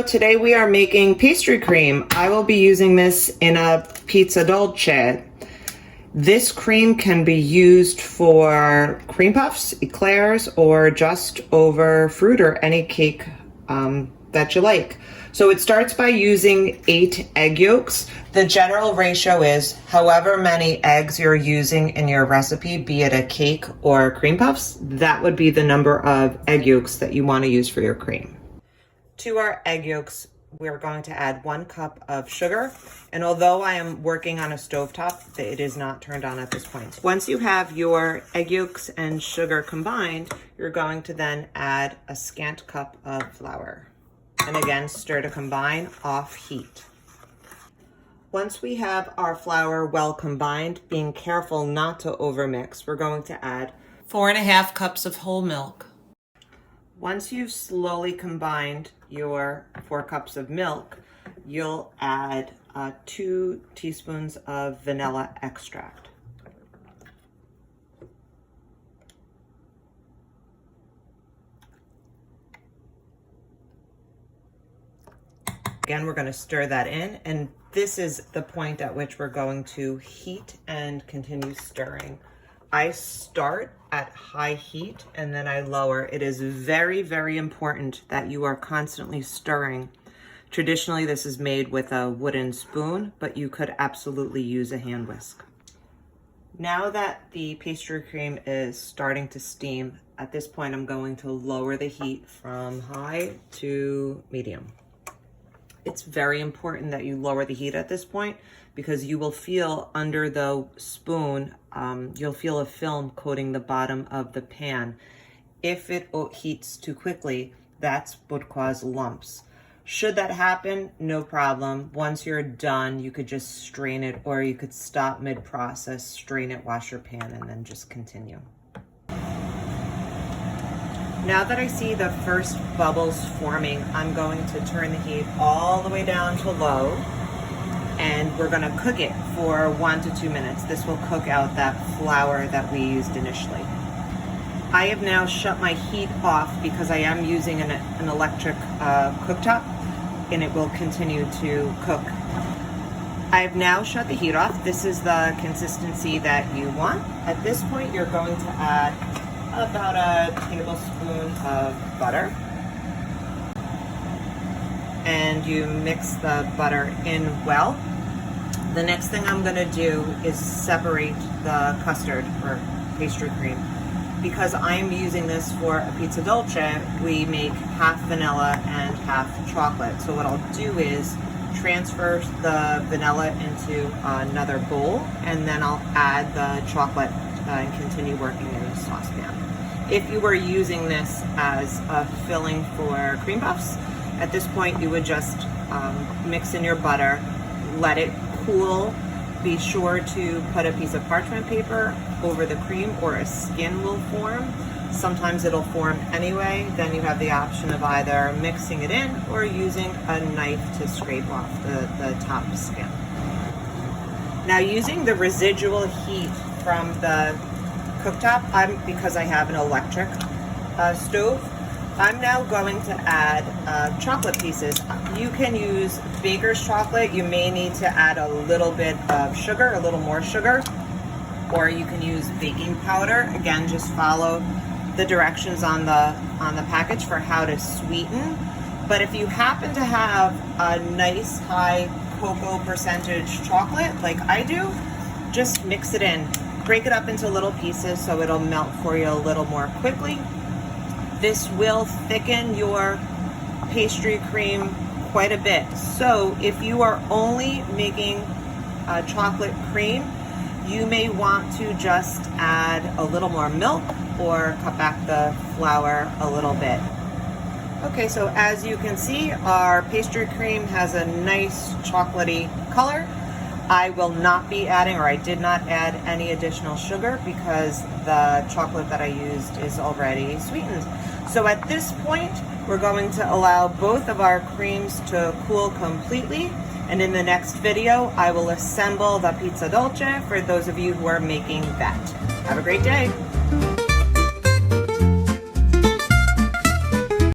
today we are making pastry cream. I will be using this in a pizza dolce. This cream can be used for cream puffs, eclairs, or just over fruit or any cake that you like. So it starts by using 8 egg yolks. The general ratio is however many eggs you're using in your recipe, be it a cake or cream puffs, that would be the number of egg yolks that you want to use for your cream. To our egg yolks, we're going to add 1 cup of sugar. And although I am working on a stovetop, it is not turned on at this point. Once you have your egg yolks and sugar combined, you're going to then add a scant cup of flour. And again, stir to combine off heat. Once we have our flour well combined, being careful not to overmix, we're going to add 4.5 cups of whole milk. Once you've slowly combined your 4 cups of milk, you'll add 2 teaspoons of vanilla extract. Again, we're going to stir that in, and this is the point at which we're going to heat and continue stirring. I start at high heat and then I lower. It is very, very important that you are constantly stirring. Traditionally, this is made with a wooden spoon, but you could absolutely use a hand whisk. Now that the pastry cream is starting to steam, at this point I'm going to lower the heat from high to medium. It's very important that you lower the heat at this point because you will feel under the spoon, you'll feel a film coating the bottom of the pan. If it heats too quickly, that's what causes lumps. Should that happen, no problem. Once you're done, you could just strain it, or you could stop mid-process, strain it, wash your pan, and then just continue. Now that I see the first bubbles forming, I'm going to turn the heat all the way down to low, and we're gonna cook it for 1 to 2 minutes. This will cook out that flour that we used initially. I have now shut my heat off because I am using an electric cooktop, and it will continue to cook. I've now shut the heat off. This is the consistency that you want. At this point, you're going to add about a tablespoon of butter, and you mix the butter in well. The next thing I'm going to do is separate the custard or pastry cream. Because I'm using this for a pizza dolce, we make half vanilla and half chocolate. So what I'll do is transfer the vanilla into another bowl, and then I'll add the chocolate and continue working in the saucepan. If you were using this as a filling for cream puffs, at this point you would just mix in your butter, let it cool. Be sure to put a piece of parchment paper over the cream or a skin will form. Sometimes it'll form anyway. Then you have the option of either mixing it in or using a knife to scrape off the top skin. Now, using the residual heat from the cooktop, because I have an electric stove, I'm now going to add chocolate pieces. You can use baker's chocolate. You may need to add a little bit of sugar, a little more sugar, or you can use baking powder. Again, just follow the directions on the package for how to sweeten. But if you happen to have a nice high cocoa percentage chocolate like I do, just mix it in. Break it up into little pieces so it'll melt for you a little more quickly. This will thicken your pastry cream quite a bit. So if you are only making chocolate cream, you may want to just add a little more milk or cut back the flour a little bit. Okay, so as you can see, our pastry cream has a nice chocolatey color. I will not be adding, or I did not add any additional sugar because the chocolate that I used is already sweetened. So at this point, we're going to allow both of our creams to cool completely. And in the next video, I will assemble the pizza dolce for those of you who are making that. Have a great day.